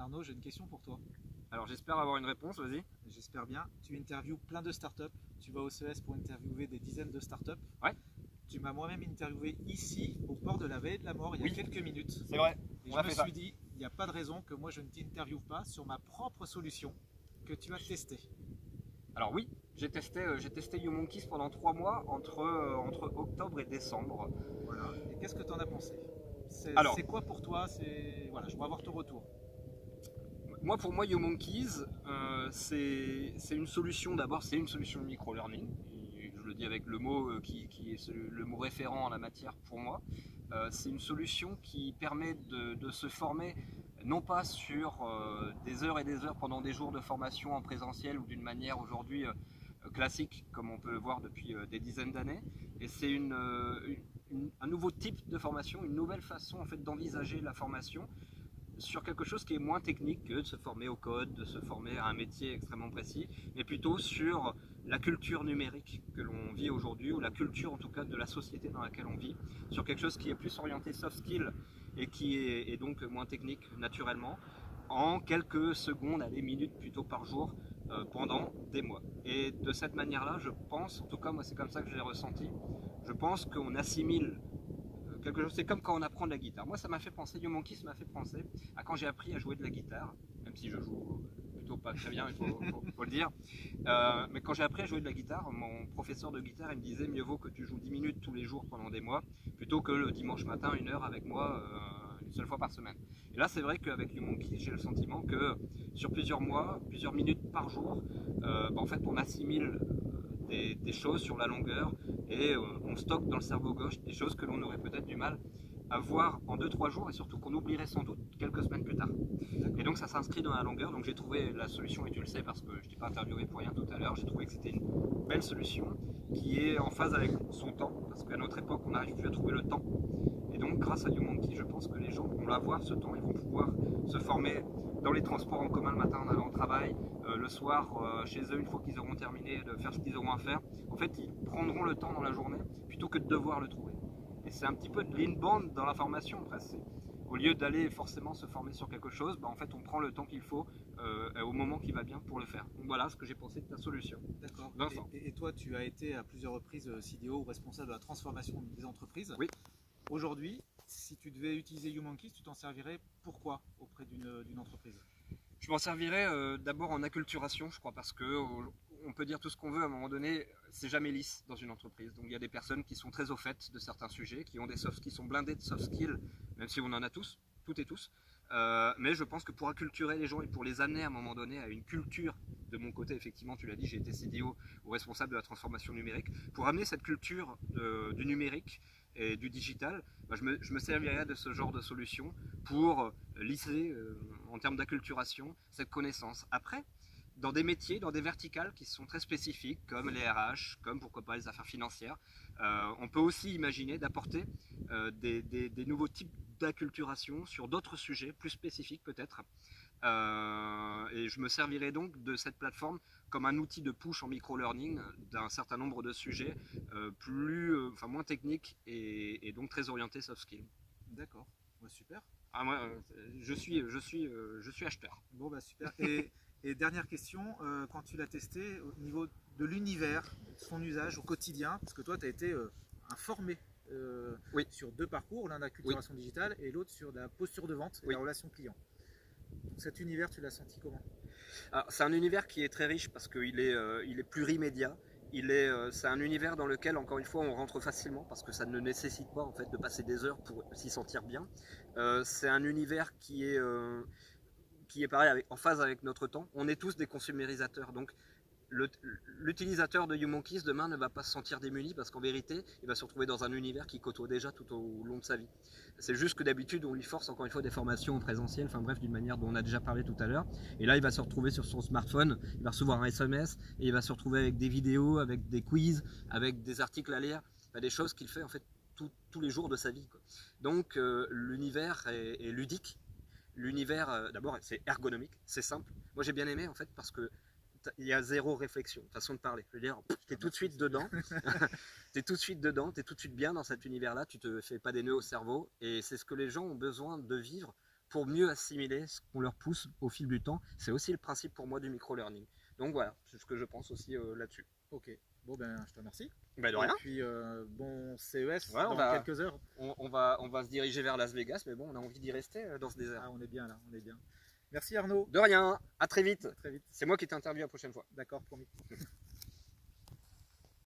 Arnaud, j'ai une question pour toi. Alors j'espère avoir une réponse, vas-y. J'espère bien. Tu interviews plein de startups. Tu vas au CES pour interviewer des dizaines de startups. Ouais. Tu m'as moi-même interviewé ici, au port de la Vallée de la Mort, il y a Oui. quelques minutes. C'est vrai, Et on je a me fait ça. suis dit, il n'y a pas de raison que moi je ne t'interviewe pas sur ma propre solution que tu as testée. Alors oui, j'ai testé YouMonkeys pendant 3 mois, entre octobre et décembre. Voilà. Et qu'est-ce que tu en as pensé? Alors, C'est quoi pour toi? Voilà, je veux avoir ton retour. pour moi, YouMonkeys, c'est une solution, d'abord, c'est une solution de micro-learning. Et je le dis avec le mot qui est le mot référent en la matière pour moi. C'est une solution qui permet de se former non pas sur des heures et des heures pendant des jours de formation en présentiel ou d'une manière aujourd'hui classique comme on peut le voir depuis des dizaines d'années. Et c'est un nouveau type de formation, une nouvelle façon en fait d'envisager la formation sur quelque chose qui est moins technique que de se former au code, de se former à un métier extrêmement précis, mais plutôt sur la culture numérique que l'on vit aujourd'hui, ou la culture en tout cas de la société dans laquelle on vit, sur quelque chose qui est plus orienté soft skill et qui est donc moins technique naturellement, en quelques secondes, allez, minutes plutôt par jour, pendant des mois. Et de cette manière-là, je pense, en tout cas moi c'est comme ça que je l'ai ressenti, je pense qu'on assimile quelque chose. C'est comme quand on apprend de la guitare. Moi, ça m'a fait penser, YouMonkeys m'a fait penser à quand j'ai appris à jouer de la guitare, même si je joue plutôt pas très bien, il faut le dire. Mais quand j'ai appris à jouer de la guitare, mon professeur de guitare, il me disait mieux vaut que tu joues 10 minutes tous les jours pendant des mois, plutôt que le dimanche matin, 1 heure avec moi, une seule fois par semaine. Et là, c'est vrai qu'avec YouMonkeys, j'ai le sentiment que sur plusieurs mois, plusieurs minutes par jour, en fait, on assimile des choses sur la longueur et on stocke dans le cerveau gauche des choses que l'on aurait peut-être du mal à voir en 2-3 jours et surtout qu'on oublierait sans doute quelques semaines plus tard. Et donc ça s'inscrit dans la longueur, donc j'ai trouvé la solution, et tu le sais parce que je t'ai pas interviewé pour rien tout à l'heure, j'ai trouvé que c'était une belle solution qui est en phase avec son temps, parce qu'à notre époque on n'arrive plus à trouver le temps. Et donc grâce à YouMonkey, je pense que les gens vont l'avoir ce temps, ils vont pouvoir se former dans les transports en commun le matin en allant au travail, le soir chez eux une fois qu'ils auront terminé de faire ce qu'ils auront à faire. En fait, ils prendront le temps dans la journée plutôt que de devoir le trouver. Et c'est un petit peu de l'inbound dans la formation presque. Au lieu d'aller forcément se former sur quelque chose, en fait on prend le temps qu'il faut au moment qui va bien pour le faire. Donc voilà ce que j'ai pensé de ta solution. D'accord. Vincent. Et toi, tu as été à plusieurs reprises CDO ou responsable de la transformation des entreprises. Oui. Aujourd'hui, si tu devais utiliser YouMonkeys, tu t'en servirais pourquoi auprès d'une entreprise? Je m'en servirais d'abord en acculturation, je crois, parce que on peut dire tout ce qu'on veut, à un moment donné, c'est jamais lisse dans une entreprise. Donc il y a des personnes qui sont très au fait de certains sujets, qui ont qui sont blindés de soft skills, même si on en a tous, toutes et tous. Mais je pense que pour acculturer les gens et pour les amener à un moment donné à une culture, de mon côté, effectivement, tu l'as dit, j'ai été CDO ou responsable de la transformation numérique, pour amener cette culture du numérique et du digital, je me servirais de ce genre de solution pour lisser en termes d'acculturation cette connaissance. Après, dans des métiers, dans des verticales qui sont très spécifiques, comme les RH, comme pourquoi pas les affaires financières, on peut aussi imaginer d'apporter des nouveaux types d'acculturation sur d'autres sujets, plus spécifiques peut-être. Et je me servirai donc de cette plateforme comme un outil de push en micro-learning d'un certain nombre de sujets moins techniques et donc très orientés soft skills. D'accord. Ouais, super. Ah, moi, je suis acheteur. Bon, bah super. Et dernière question, quand tu l'as testé au niveau de l'univers, son usage au quotidien, parce que toi, tu as été informé Oui. sur deux parcours, l'un d'acculturation digitale et l'autre sur la posture de vente et Oui. la relation client. Donc, cet univers, tu l'as senti comment? Alors, c'est un univers qui est très riche parce qu'il est plurimédia. C'est un univers dans lequel, encore une fois, on rentre facilement parce que ça ne nécessite pas en fait de passer des heures pour s'y sentir bien. C'est un univers qui est pareil, en phase avec notre temps. On est tous des consumérisateurs, donc l'utilisateur de YouMonkeys demain ne va pas se sentir démuni parce qu'en vérité, il va se retrouver dans un univers qu'il côtoie déjà tout au long de sa vie. C'est juste que d'habitude, on lui force encore une fois des formations en présentiel, enfin bref, d'une manière dont on a déjà parlé tout à l'heure. Et là, il va se retrouver sur son smartphone, il va recevoir un SMS et il va se retrouver avec des vidéos, avec des quiz, avec des articles à lire, des choses qu'il fait en fait tous les jours de sa vie, quoi. Donc l'univers est ludique. L'univers, d'abord, c'est ergonomique, c'est simple. Moi, j'ai bien aimé en fait parce que il y a zéro réflexion, façon de parler. Je veux dire, t'es tout de suite dedans, t'es tout de suite dedans, t'es tout de suite bien dans cet univers-là, tu te fais pas des nœuds au cerveau, et c'est ce que les gens ont besoin de vivre pour mieux assimiler ce qu'on leur pousse au fil du temps. C'est aussi le principe pour moi du micro-learning. Donc voilà, c'est ce que je pense aussi là-dessus. Ok, bon ben je te remercie. Ben de rien. Et puis bon CES Ouais, dans quelques heures. On va se diriger vers Las Vegas, mais bon, on a envie d'y rester dans ce désert. Ah, on est bien là, on est bien. Merci Arnaud. De rien, à très vite. À très vite. C'est moi qui t'interviewe la prochaine fois. D'accord, promis.